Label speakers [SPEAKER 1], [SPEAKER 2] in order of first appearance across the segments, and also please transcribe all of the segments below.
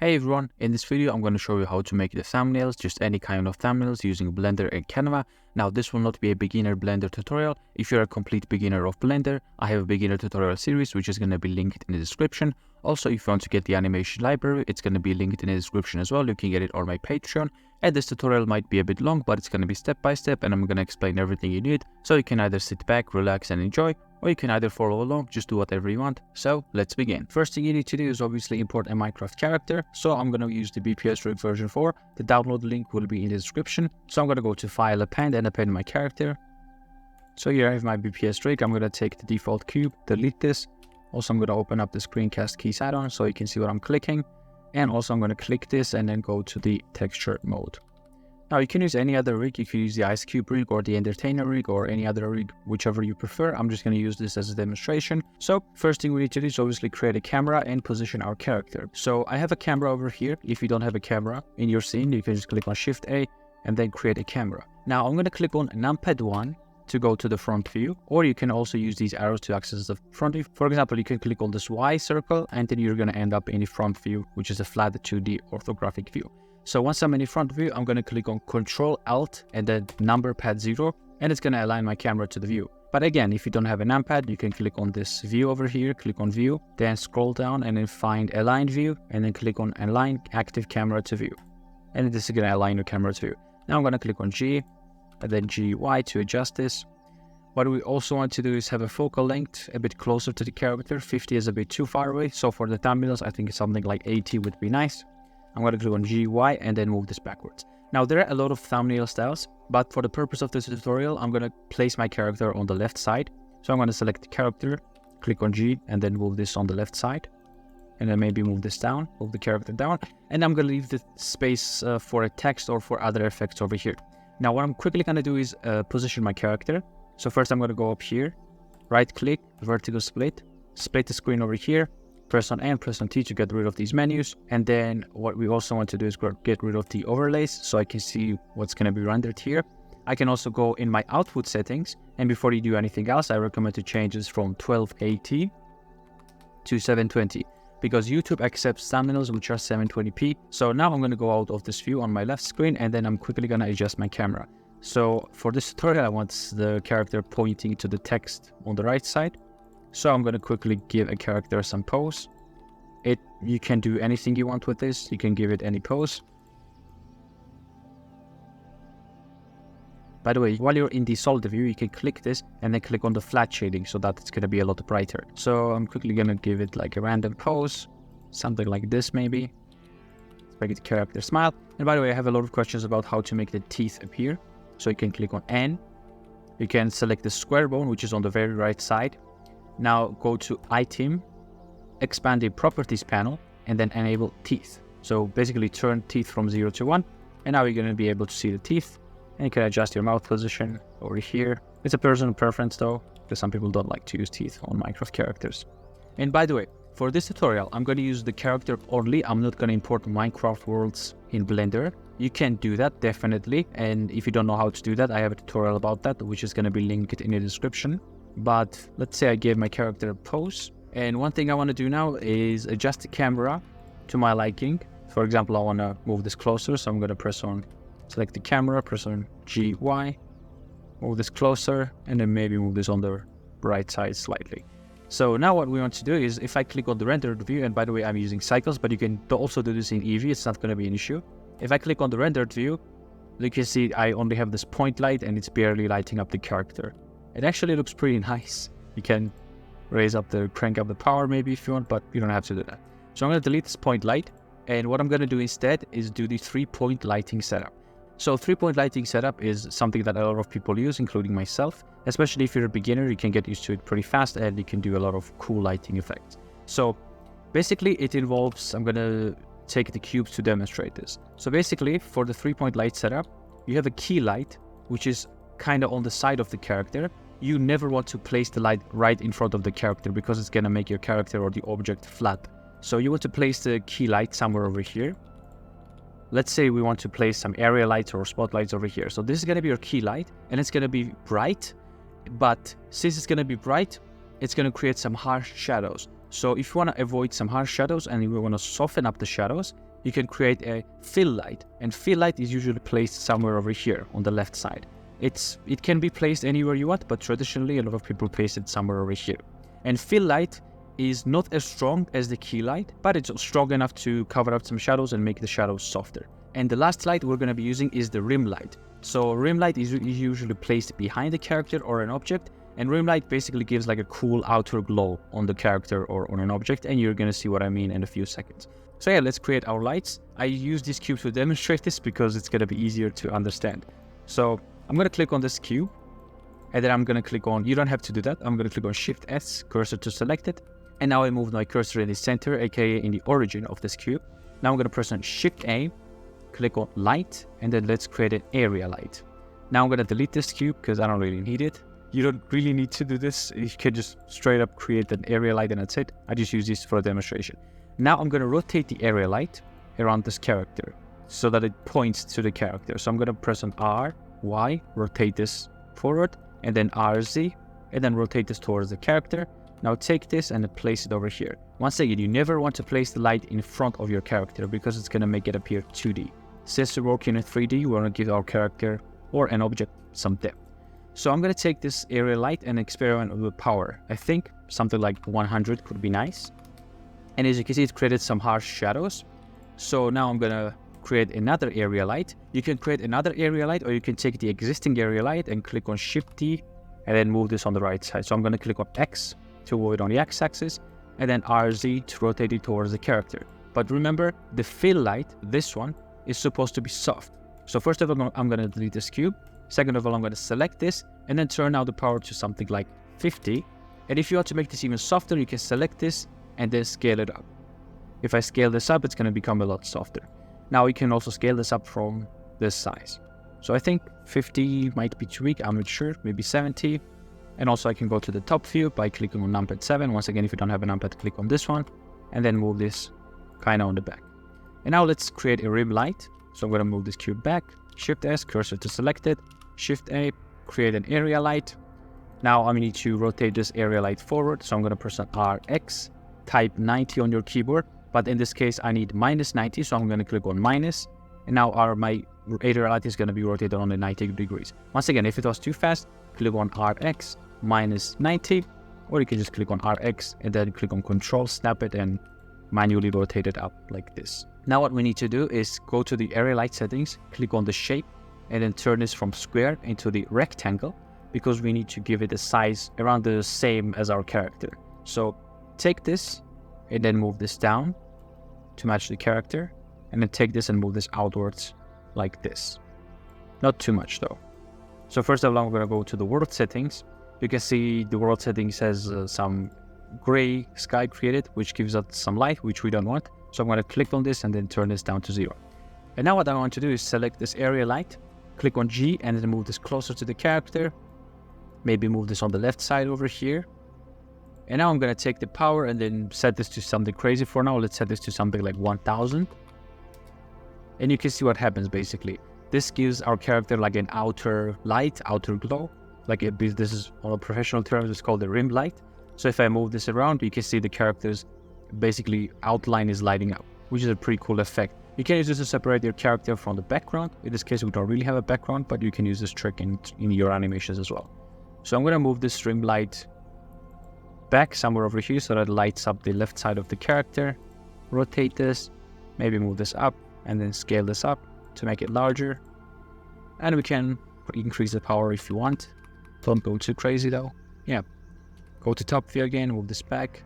[SPEAKER 1] Hey everyone, in this video I'm going to show you how to make the thumbnails, just any kind of thumbnails using Blender and Canva. Now this will not be a beginner Blender tutorial. If you're a complete beginner of Blender, I have a beginner tutorial series which is going to be linked in the description. Also, if you want to get the animation library, it's going to be linked in the description as well. You can get it on my Patreon. And this tutorial might be a bit long, but it's going to be step by step and I'm going to explain everything you need. So you can either sit back, relax and enjoy, or you can either follow along, just do whatever you want. So let's begin. First thing you need to do is obviously import a Minecraft character. So I'm going to use the BPS rig version 4. The download link will be in the description. So I'm going to go to File, Append and append my character. So here I have my BPS rig. I'm going to take the default cube, delete this. Also, I'm going to open up the screencast keys add-on so you can see what I'm clicking. And also I'm going to click this and then go to the texture mode. Now you can use any other rig. You can use the Ice Cube rig or the Entertainer rig or any other rig, whichever you prefer. I'm just going to use this as a demonstration. So first thing we need to do is obviously create a camera and position our character. So I have a camera over here. If you don't have a camera in your scene, you can just click on Shift A and then create a camera. Now I'm going to click on numpad 1 to go to the front view, or you can also use these arrows to access the front view. For example, you can click on this Y circle and then you're going to end up in the front view, which is a flat 2D orthographic view. So once I'm in the front view, I'm going to click on Control Alt and then number pad 0, and it's going to align my camera to the view. But again, if you don't have a numpad, you can click on this view over here, click on view, then scroll down and then find align view, and then click on align active camera to view. And this is going to align your camera to view. Now I'm going to click on G and then GY to adjust this. What we also want to do is have a focal length a bit closer to the character. 50 is a bit too far away. So for the thumbnails, I think something like 80 would be nice. I'm going to click on GY and then move this backwards. Now there are a lot of thumbnail styles, but for the purpose of this tutorial, I'm going to place my character on the left side. So I'm going to select the character, click on G and then move this on the left side. And then maybe move this down, move the character down. And I'm going to leave the space for a text or for other effects over here. Now what I'm quickly going to do is position my character. So first I'm going to go up here, right click, vertical split, split the screen over here, press on N, press on T to get rid of these menus. And then what we also want to do is get rid of the overlays so I can see what's going to be rendered here. I can also go in my output settings, and before you do anything else, I recommend to change this from 1280 to 720 because YouTube accepts thumbnails which are 720p. So now I'm going to go out of this view on my left screen and then I'm quickly going to adjust my camera. So for this tutorial, I want the character pointing to the text on the right side. So I'm going to quickly give a character some pose. You can do anything you want with this. You can give it any pose. By the way, while you're in the solid view, you can click this and then click on the flat shading so that it's going to be a lot brighter. So I'm quickly going to give it like a random pose, something like this maybe. Make the character smile. And by the way, I have a lot of questions about how to make the teeth appear. So you can click on N. You can select the square bone, which is on the very right side. Now go to Item, expand the Properties panel, and then enable Teeth. So basically turn teeth from 0 to 1. And now you're going to be able to see the teeth. And you can adjust your mouth position over here. It's a personal preference though, because some people don't like to use teeth on Minecraft characters. And by the way, for this tutorial, I'm going to use the character only. I'm not going to import Minecraft worlds in Blender. You can do that, definitely. And if you don't know how to do that, I have a tutorial about that, which is going to be linked in the description. But let's say I gave my character a pose. And one thing I want to do now is adjust the camera to my liking. For example, I want to move this closer. So I'm going to press on, select the camera, press on GY, move this closer, and then maybe move this on the right side slightly. So now what we want to do is if I click on the rendered view, and by the way, I'm using cycles, but you can also do this in Eevee. It's not going to be an issue. If I click on the rendered view, you can see I only have this point light and it's barely lighting up the character. It actually looks pretty nice. You can crank up the power maybe if you want, but you don't have to do that. So I'm going to delete this point light. And what I'm going to do instead is do the 3-point lighting setup. So 3-point lighting setup is something that a lot of people use, including myself. Especially if you're a beginner, you can get used to it pretty fast and you can do a lot of cool lighting effects. So basically it involves, I'm going to take the cubes to demonstrate this. So basically for the 3-point light setup, you have a key light, which is kind of on the side of the character. You never want to place the light right in front of the character because it's going to make your character or the object flat. So you want to place the key light somewhere over here. Let's say we want to place some area lights or spotlights over here. So this is going to be your key light and it's going to be bright. But since it's going to be bright, it's going to create some harsh shadows. So if you want to avoid some harsh shadows and you want to soften up the shadows, you can create a fill light, and fill light is usually placed somewhere over here on the left side. It can be placed anywhere you want, but traditionally a lot of people place it somewhere over here. And fill light is not as strong as the key light, but it's strong enough to cover up some shadows and make the shadows softer. And the last light we're going to be using is the rim light. So rim light is usually placed behind the character or an object, and rim light basically gives like a cool outer glow on the character or on an object, and you're going to see what I mean in a few seconds. So yeah, let's create our lights. I use this cube to demonstrate this because it's going to be easier to understand. So I'm going to click on this cube, and then I'm going to click on, you don't have to do that, I'm going to click on Shift S, cursor to select it, and now I moved my cursor in the center, aka in the origin of this cube. Now I'm going to press on Shift A, click on light, and then let's create an area light. Now I'm going to delete this cube because I don't really need it. You don't really need to do this. You can just straight up create an area light and that's it. I just use this for a demonstration. Now I'm going to rotate the area light around this character so that it points to the character. So I'm going to press on R, Y, rotate this forward, and then RZ, and then rotate this towards the character. Now take this and place it over here. Once again, you never want to place the light in front of your character because it's going to make it appear 2D. Since we're working in 3D, we want to give our character or an object some depth. So I'm going to take this area light and experiment with power. I think something like 100 could be nice. And as you can see, it created some harsh shadows. So now I'm going to create another area light. You can create another area light, or you can take the existing area light and click on Shift T and then move this on the right side. So I'm going to click on X to move it on the X-axis, and then RZ to rotate it towards the character. But remember, the fill light, this one, is supposed to be soft. So first of all, I'm going to delete this cube. Second of all, I'm going to select this and then turn now the power to something like 50. And if you want to make this even softer, you can select this and then scale it up. If I scale this up, it's going to become a lot softer. Now you can also scale this up from this size. So I think 50 might be too weak, I'm not sure, maybe 70. And also I can go to the top view by clicking on numpad 7. Once again, if you don't have a numpad, click on this one and then move this kind of on the back. And now let's create a rim light. So I'm going to move this cube back, Shift S, cursor to select it, Shift A, create an area light. Now I need to rotate this area light forward. So I'm going to press on RX, type 90 on your keyboard. But in this case, I need minus 90. So I'm going to click on minus. And now my area light is going to be rotated on the 90 degrees. Once again, if it was too fast, click on RX, minus 90. Or you can just click on RX and then click on Control, snap it, and manually rotate it up like this. Now what we need to do is go to the area light settings, click on the shape, and then turn this from square into the rectangle, because we need to give it a size around the same as our character. So take this and then move this down to match the character, and then take this and move this outwards like this. Not too much though. So first of all, I'm going to go to the world settings. You can see the world settings has some gray sky created, which gives us some light, which we don't want. So I'm going to click on this and then turn this down to 0. And now what I want to do is select this area light, click on G, and then move this closer to the character. Maybe move this on the left side over here. And now I'm going to take the power and then set this to something crazy for now. Let's set this to something like 1000. And you can see what happens basically. This gives our character like an outer light, outer glow. Like this is on a professional terms, it's called the rim light. So if I move this around, you can see the character's basically outline is lighting up, which is a pretty cool effect. You can use this to separate your character from the background. In this case, we don't really have a background, but you can use this trick in your animations as well. So I'm going to move this rim light back somewhere over here so that it lights up the left side of the character. Rotate this, maybe move this up, and then scale this up to make it larger. And we can increase the power if you want. Don't go too crazy though. Yeah. Go to top view again, move this back.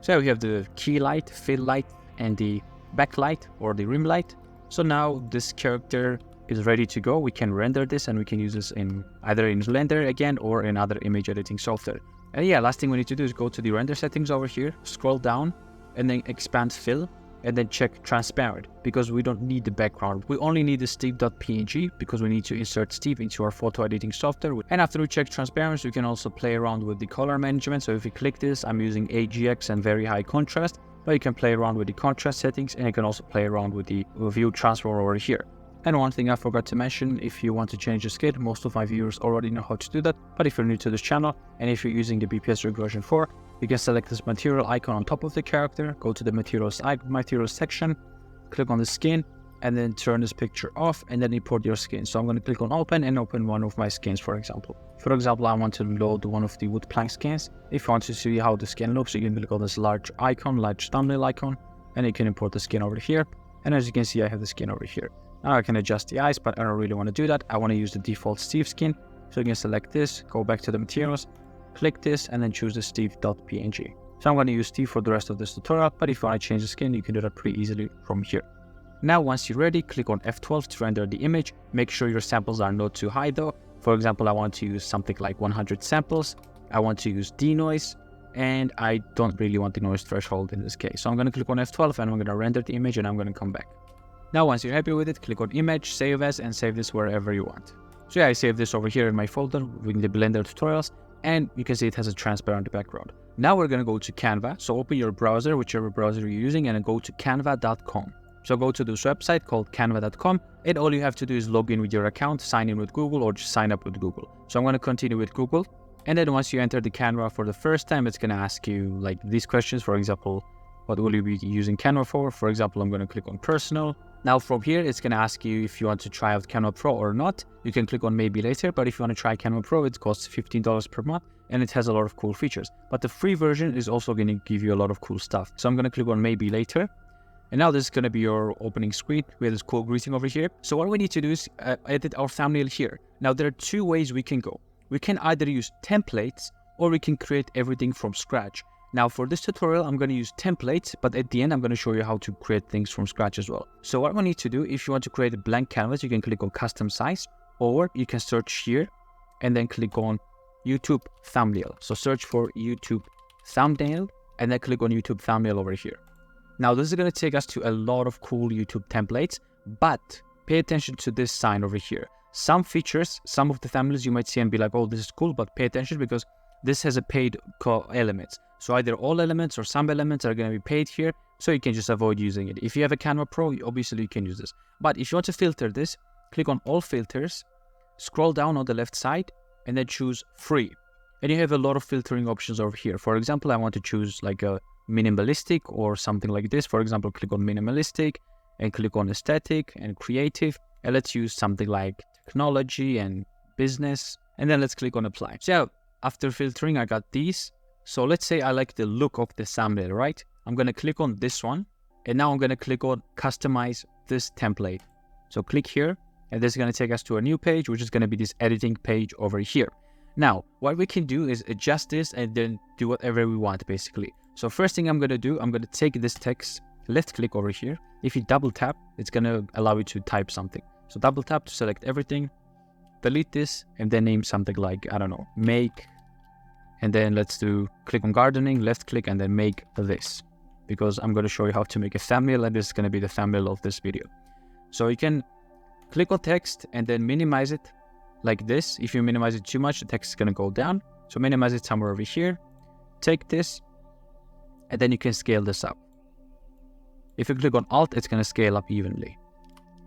[SPEAKER 1] So we have the key light, fill light, and the backlight or the rim light. So now this character is ready to go. We can render this and we can use this in either in Blender again or in other image editing software. And yeah, last thing we need to do is go to the render settings over here, scroll down, and then expand fill, and then check transparent, because we don't need the background. We only need the Steve.png because we need to insert Steve into our photo editing software. And after we check transparency, we can also play around with the color management. So if we click this, I'm using AGX and very high contrast, but you can play around with the contrast settings, and you can also play around with the view transfer over here. And one thing I forgot to mention, if you want to change the scale, most of my viewers already know how to do that. But if you're new to this channel, and if you're using the BPS Rig version 4, you can select this material icon on top of the character, go to the materials section, click on the skin, and then turn this picture off, and then import your skin. So I'm going to click on open and open one of my skins, for example. For example, I want to load one of the wood plank skins. If you want to see how the skin looks, you can click on this large icon, large thumbnail icon, and you can import the skin over here. And as you can see, I have the skin over here. Now I can adjust the eyes, but I don't really want to do that. I want to use the default Steve skin. So you can select this, go back to the materials, click this, and then choose the Steve.png. So I'm going to use Steve for the rest of this tutorial, but if you want to change the skin, you can do that pretty easily from here. Now, once you're ready, click on F12 to render the image. Make sure your samples are not too high though. For example, I want to use something like 100 samples. I want to use denoise, and I don't really want the noise threshold in this case. So I'm going to click on F12 and I'm going to render the image, and I'm going to come back. Now, once you're happy with it, click on Image, Save As, and save this wherever you want. So yeah, I saved this over here in my folder with the Blender tutorials, and you can see it has a transparent background. Now we're going to go to Canva. So open your browser, whichever browser you're using, and then go to canva.com. So go to this website called canva.com, and all you have to do is log in with your account, sign in with Google, or just sign up with Google. So I'm going to continue with Google. And then once you enter the Canva for the first time, it's going to ask you like these questions. For example, what will you be using Canva for? For example, I'm going to click on personal. Now from here, it's going to ask you if you want to try out Canva Pro or not. You can click on maybe later, but if you want to try Canva Pro, it costs $15 per month, and it has a lot of cool features. But the free version is also going to give you a lot of cool stuff. So I'm going to click on maybe later. And now this is going to be your opening screen. We have this cool greeting over here. So what we need to do is edit our thumbnail here. Now there are two ways we can go. We can either use templates, or we can create everything from scratch. Now for this tutorial, I'm going to use templates, but at the end, I'm going to show you how to create things from scratch as well. So what we need to do, if you want to create a blank canvas, you can click on custom size, or you can search here and then click on YouTube thumbnail. So search for YouTube thumbnail and then click on YouTube thumbnail over here. Now this is going to take us to a lot of cool YouTube templates, but pay attention to this sign over here. Some features, some of the thumbnails you might see and be like, oh, this is cool, but pay attention because this has a paid elements. So either all elements or some elements are going to be paid here, so you can just avoid using it. If you have a Canva Pro, obviously you can use this. But if you want to filter this, click on all filters, scroll down on the left side, and then choose free. And you have a lot of filtering options over here. For example, I want to choose like a minimalistic or something like this. For example, click on minimalistic and click on aesthetic and creative. And let's use something like technology and business. And then let's click on apply. So after filtering, I got these. So let's say I like the look of the thumbnail, right? I'm going to click on this one. And now I'm going to click on customize this template. So click here, and this is going to take us to a new page, which is going to be this editing page over here. Now, what we can do is adjust this and then do whatever we want, basically. So first thing I'm going to do, I'm going to take this text, left click over here. If you double tap, it's going to allow you to type something. So double tap to select everything, delete this, and then name something like, I don't know, make, and then let's do click on gardening, left click, and then make this, because I'm going to show you how to make a thumbnail, and this is going to be the thumbnail of this video. So you can click on text and then minimize it like this. If you minimize it too much, the text is going to go down. So minimize it somewhere over here. Take this, and then you can scale this up. If you click on Alt, it's going to scale up evenly.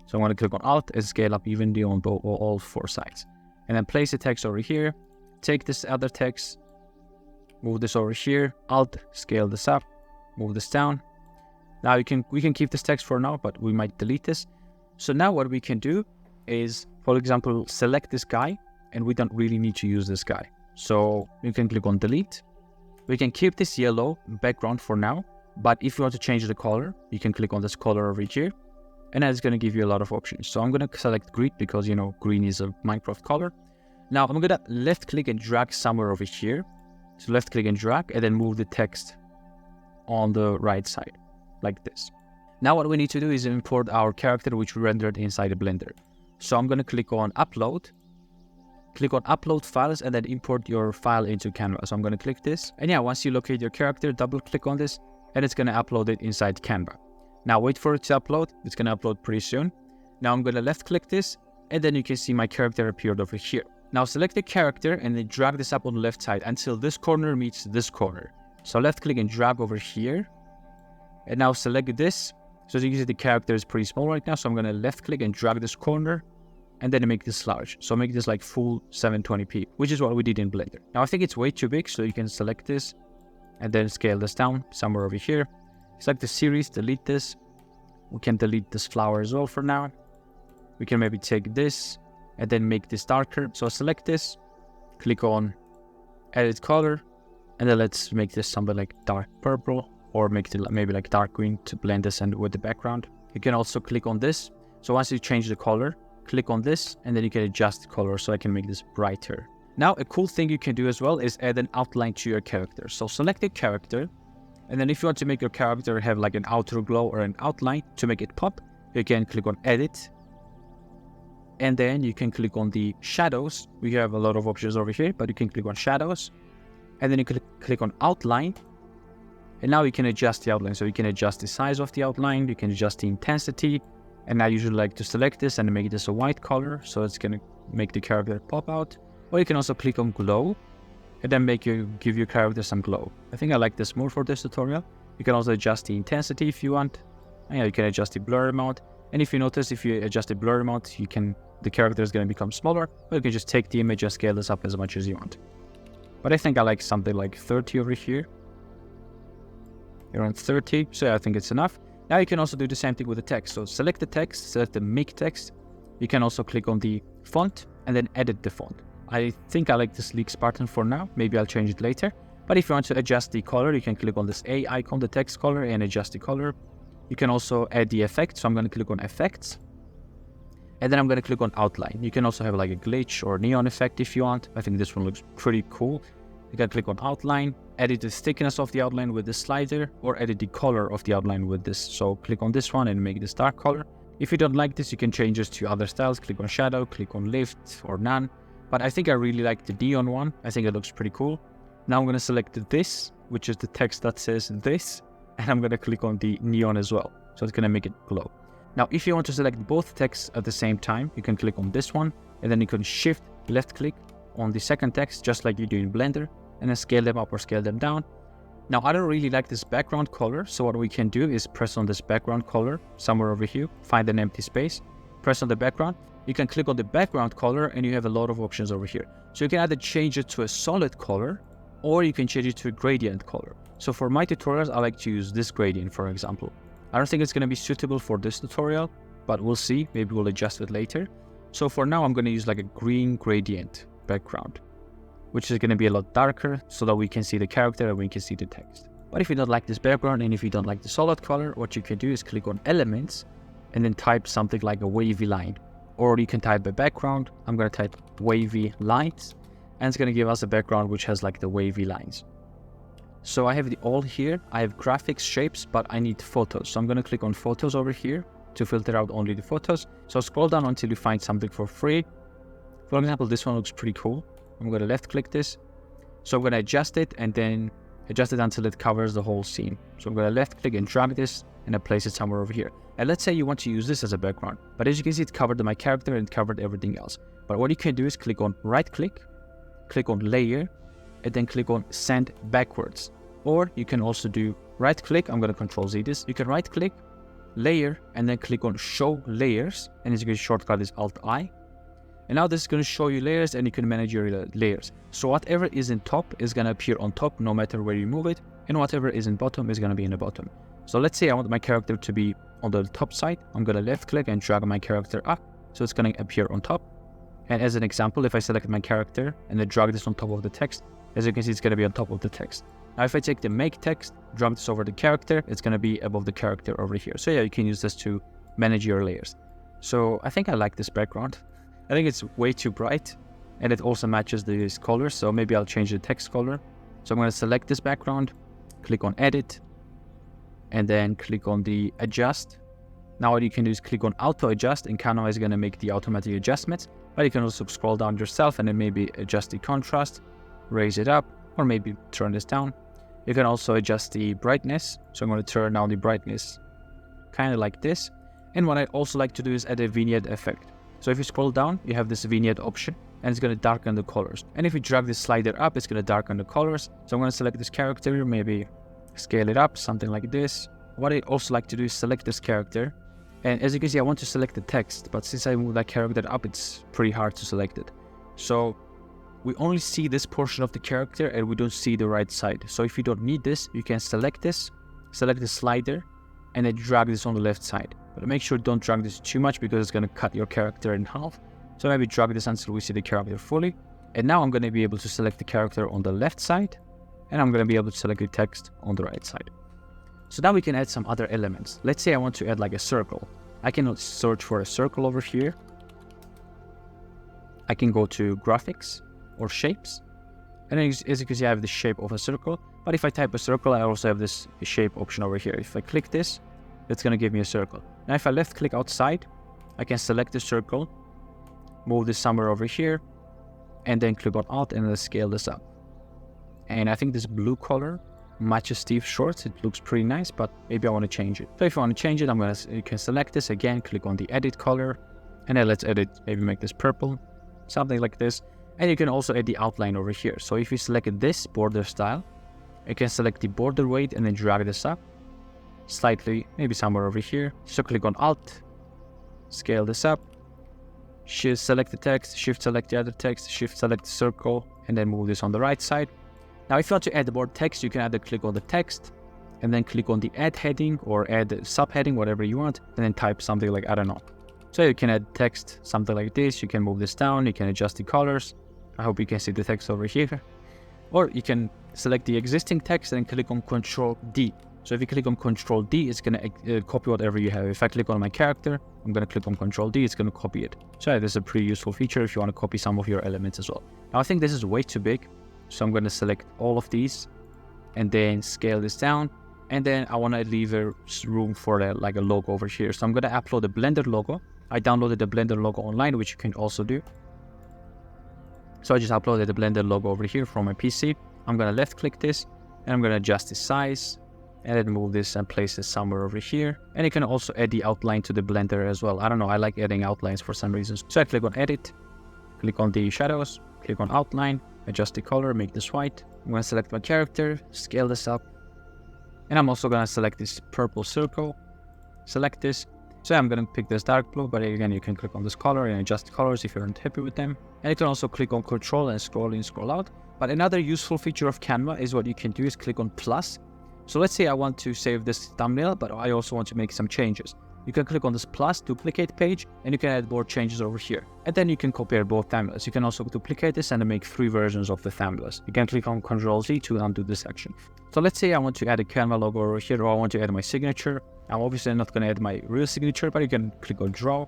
[SPEAKER 1] So I'm going to click on Alt and scale up evenly on all four sides. And then place the text over here. Take this other text, move this over here, Alt, scale this up, move this down. Now we can keep this text for now, but we might delete this. So now what we can do is, for example, select this guy, and we don't really need to use this guy. So you can click on delete. We can keep this yellow background for now, but if you want to change the color, you can click on this color over here, and it's going to give you a lot of options. So I'm going to select green because, you know, green is a Minecraft color. Now I'm going to left click and drag somewhere over here. So left click and drag, and then move the text on the right side like this. Now what we need to do is import our character, which we rendered inside the Blender. So I'm going to click on upload, click on upload files, and then import your file into Canva. So I'm going to click this, and yeah, once you locate your character, double click on this, and it's going to upload it inside Canva. Now wait for it to upload. It's going to upload pretty soon. Now I'm going to left click this, and then you can see my character appeared over here. Now select the character and then drag this up on the left side until this corner meets this corner. So left click and drag over here, and now select this. So as you can see, the character is pretty small right now. So I'm going to left click and drag this corner, and then make this large. So make this like full 720p, which is what we did in Blender. Now I think it's way too big, so you can select this and then scale this down somewhere over here. Select the series, delete this, we can delete this flower as well for now. We can maybe take this and then make this darker. So select this, click on edit color, and then let's make this something like dark purple, or make it maybe like dark green to blend this in with the background. You can also click on this. So once you change the color, click on this, and then you can adjust the color so I can make this brighter. Now, a cool thing you can do as well is add an outline to your character. So select a character, and then if you want to make your character have like an outer glow or an outline to make it pop, you can click on edit, and then you can click on the shadows. We have a lot of options over here, but you can click on shadows, and then you click on outline, and now you can adjust the outline. So you can adjust the size of the outline, you can adjust the intensity, and I usually like to select this and make this a white color, so it's gonna make the character pop out. Or you can also click on glow, and then give your character some glow. I think I like this more for this tutorial. You can also adjust the intensity if you want. And yeah, you can adjust the blur amount. And if you notice, if you adjust the blur amount, the character is going to become smaller, or you can just take the image and scale this up as much as you want. But I think I like something like 30 over here. Around 30, so yeah, I think it's enough. Now you can also do the same thing with the text. So select the text, select the make text. You can also click on the font and then edit the font. I think I like this sleek Spartan for now. Maybe I'll change it later. But if you want to adjust the color, you can click on this A icon, the text color, and adjust the color. You can also add the effect. So I'm going to click on effects. And then I'm going to click on outline. You can also have like a glitch or neon effect if you want. I think this one looks pretty cool. You can click on outline, edit the thickness of the outline with the slider, or edit the color of the outline with this. So click on this one and make this dark color. If you don't like this, you can change this to other styles. Click on shadow, click on lift or none. But I think I really like the neon one. I think it looks pretty cool. Now I'm going to select this, which is the text that says this, and I'm going to click on the neon as well. So it's going to make it glow. Now, if you want to select both texts at the same time, you can click on this one, and then you can shift left click on the second text, just like you do in Blender, and then scale them up or scale them down. Now, I don't really like this background color. So what we can do is press on this background color somewhere over here, find an empty space, press on the background. You can click on the background color and you have a lot of options over here. So you can either change it to a solid color, or you can change it to a gradient color. So for my tutorials, I like to use this gradient, for example. I don't think it's going to be suitable for this tutorial, but we'll see. Maybe we'll adjust it later. So for now, I'm going to use like a green gradient background, which is going to be a lot darker so that we can see the character and we can see the text. But if you don't like this background and if you don't like the solid color, what you can do is click on elements and then type something like a wavy line. Or you can type a background. I'm going to type wavy lines, and it's going to give us a background which has like the wavy lines. So I have the all here. I have graphics, shapes, but I need photos. So I'm going to click on photos over here to filter out only the photos. So scroll down until you find something for free. For example, this one looks pretty cool. I'm going to left click this. So I'm going to adjust it and then adjust it until it covers the whole scene. So I'm going to left click and drag this and I place it somewhere over here. And let's say you want to use this as a background, but as you can see, it covered my character and it covered everything else. But what you can do is click on right click on layer, and then click on send backwards. Or you can also do right click. I'm going to control Z this. You can right click, layer, and then click on show layers. And as you can shortcut is Alt I. And now this is going to show you layers and you can manage your layers. So whatever is in top is going to appear on top no matter where you move it. And whatever is in bottom is going to be in the bottom. So let's say I want my character to be on the top side. I'm going to left click and drag my character up. So it's going to appear on top. And as an example, if I select my character and then drag this on top of the text, as you can see, it's going to be on top of the text. Now, if I take the make text, drag this over the character, it's going to be above the character over here. So yeah, you can use this to manage your layers. So I think I like this background. I think it's way too bright and it also matches these colors. So maybe I'll change the text color. So I'm going to select this background, click on edit, and then click on the adjust. Now what you can do is click on auto adjust, and Canva is going to make the automatic adjustments. But you can also scroll down yourself and then maybe adjust the contrast, raise it up, or maybe turn this down. You can also adjust the brightness. So I'm going to turn down the brightness kind of like this. And what I also like to do is add a vignette effect. So if you scroll down, you have this vignette option and it's going to darken the colors. And if you drag this slider up, it's going to darken the colors. So I'm going to select this character, maybe scale it up, something like this. What I also like to do is select this character. And as you can see, I want to select the text, but since I move that character up, it's pretty hard to select it. So we only see this portion of the character and we don't see the right side. So if you don't need this, you can select this, select the slider, and then drag this on the left side. But make sure don't drag this too much because it's going to cut your character in half. So maybe drag this until we see the character fully. And now I'm going to be able to select the character on the left side, and I'm going to be able to select the text on the right side. So now we can add some other elements. Let's say I want to add like a circle. I can search for a circle over here. I can go to graphics or shapes. And then as you can see, I have the shape of a circle. But if I type a circle, I also have this shape option over here. If I click this, it's going to give me a circle. Now if I left click outside, I can select the circle, move this somewhere over here, and then click on Alt and then scale this up. And I think this blue color matches Steve's shorts. It looks pretty nice, but maybe I want to change it. So if I want to change it, you can select this again, click on the edit color, and then let's edit, maybe make this purple, something like this. And you can also add the outline over here. So if you select this border style, you can select the border weight and then drag this up slightly, maybe somewhere over here. So click on Alt, scale this up, select the text, shift select the other text, shift select the circle, and then move this on the right side. Now if you want to add more text, you can either click on the text and then click on the add heading or add subheading, whatever you want, and then type something like, I don't know. So you can add text, something like this. You can move this down, you can adjust the colors. I hope you can see the text over here. Or you can select the existing text and click on Control D. So if you click on Control D, it's going to copy whatever you have. If I click on my character, I'm going to click on Control D, it's going to copy it. So this is a pretty useful feature if you want to copy some of your elements as well. Now I think this is way too big. So I'm going to select all of these and then scale this down. And then I want to leave a room for like a logo over here. So I'm going to upload a Blender logo. I downloaded the Blender logo online, which you can also do. So I just uploaded the Blender logo over here from my PC. I'm going to left click this and I'm going to adjust the size and then move this and place it somewhere over here. And you can also add the outline to the Blender as well. I don't know, I like adding outlines for some reason. So I click on edit, click on the shadows, click on outline, adjust the color, make this white. I'm going to select my character, scale this up. And I'm also going to select this purple circle, select this. So I'm going to pick this dark blue, but again, you can click on this color and adjust the colors if you're not happy with them. And you can also click on Control and scroll in, scroll out. But another useful feature of Canva is what you can do is click on plus. So let's say I want to save this thumbnail, but I also want to make some changes. You can click on this plus, duplicate page, and you can add more changes over here. And then you can compare both thumbnails. You can also duplicate this and make 3 versions of the thumbnails. You can click on Ctrl Z to undo this action. So let's say I want to add a Canva logo over here, or I want to add my signature. I'm obviously not going to add my real signature, but you can click on draw.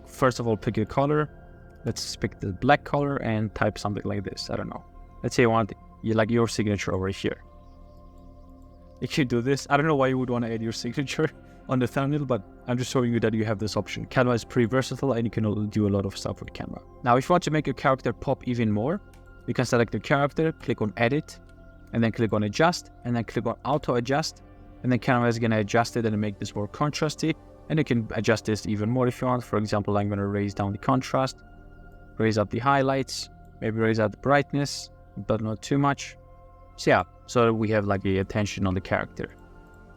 [SPEAKER 1] First of all, pick a color. Let's pick the black color and type something like this. I don't know. Let's say you like your signature over here. You can do this. I don't know why you would want to add your signature on the thumbnail, but I'm just showing you that you have this option. Canva is pretty versatile and you can do a lot of stuff with Canva. Now, if you want to make your character pop even more, you can select the character, click on edit, and then click on adjust, and then click on auto adjust. And then Canva is going to adjust it and make this more contrasty. And you can adjust this even more if you want. For example, I'm going to raise down the contrast, raise up the highlights, maybe raise up the brightness, but not too much. So yeah, so we have like the attention on the character.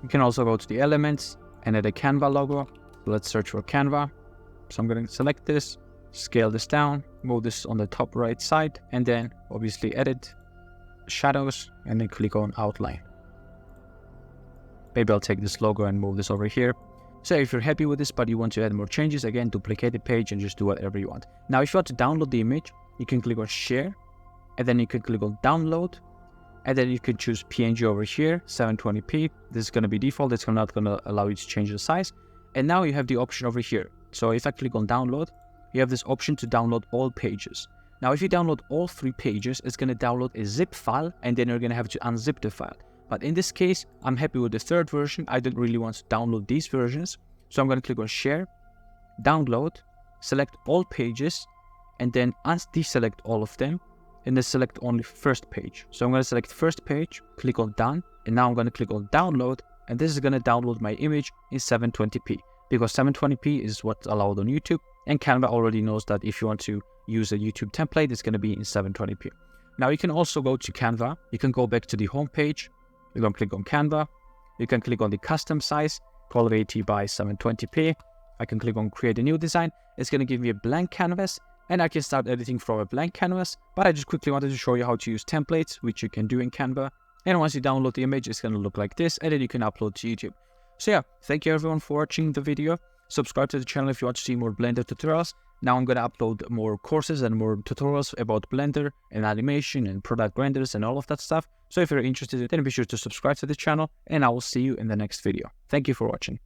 [SPEAKER 1] You can also go to the elements and add a Canva logo. Let's search for Canva. So I'm going to select this, scale this down, move this on the top right side, and then obviously edit, shadows, and then click on outline. Maybe I'll take this logo and move this over here. So if you're happy with this, but you want to add more changes, again, duplicate the page and just do whatever you want. Now, if you want to download the image, you can click on share, and then you can click on download. And then you can choose PNG over here, 720p. This is going to be default. It's not going to allow you to change the size. And now you have the option over here. So if I click on download, you have this option to download all pages. Now, if you download all 3 pages, it's going to download a zip file, and then you're going to have to unzip the file. But in this case, I'm happy with the 3rd version. I don't really want to download these versions. So I'm going to click on share, download, select all pages, and then deselect all of them. And then select only first page. So I'm going to select first page, click on done, and now I'm going to click on download, and this is going to download my image in 720p, because 720p is what's allowed on YouTube, and Canva already knows that if you want to use a YouTube template, it's going to be in 720p. Now you can also go to Canva, you can go back to the home page, you can click on Canva, you can click on the custom size, call it 80 by 720p, I can click on create a new design, it's going to give me a blank canvas, and I can start editing from a blank canvas, but I just quickly wanted to show you how to use templates, which you can do in Canva. And once you download the image, it's going to look like this, and then you can upload to YouTube. So yeah, thank you everyone for watching the video. Subscribe to the channel if you want to see more Blender tutorials. Now I'm gonna upload more courses and more tutorials about Blender and animation and product renders and all of that stuff. So if you're interested, then be sure to subscribe to the channel, and I will see you in the next video. Thank you for watching.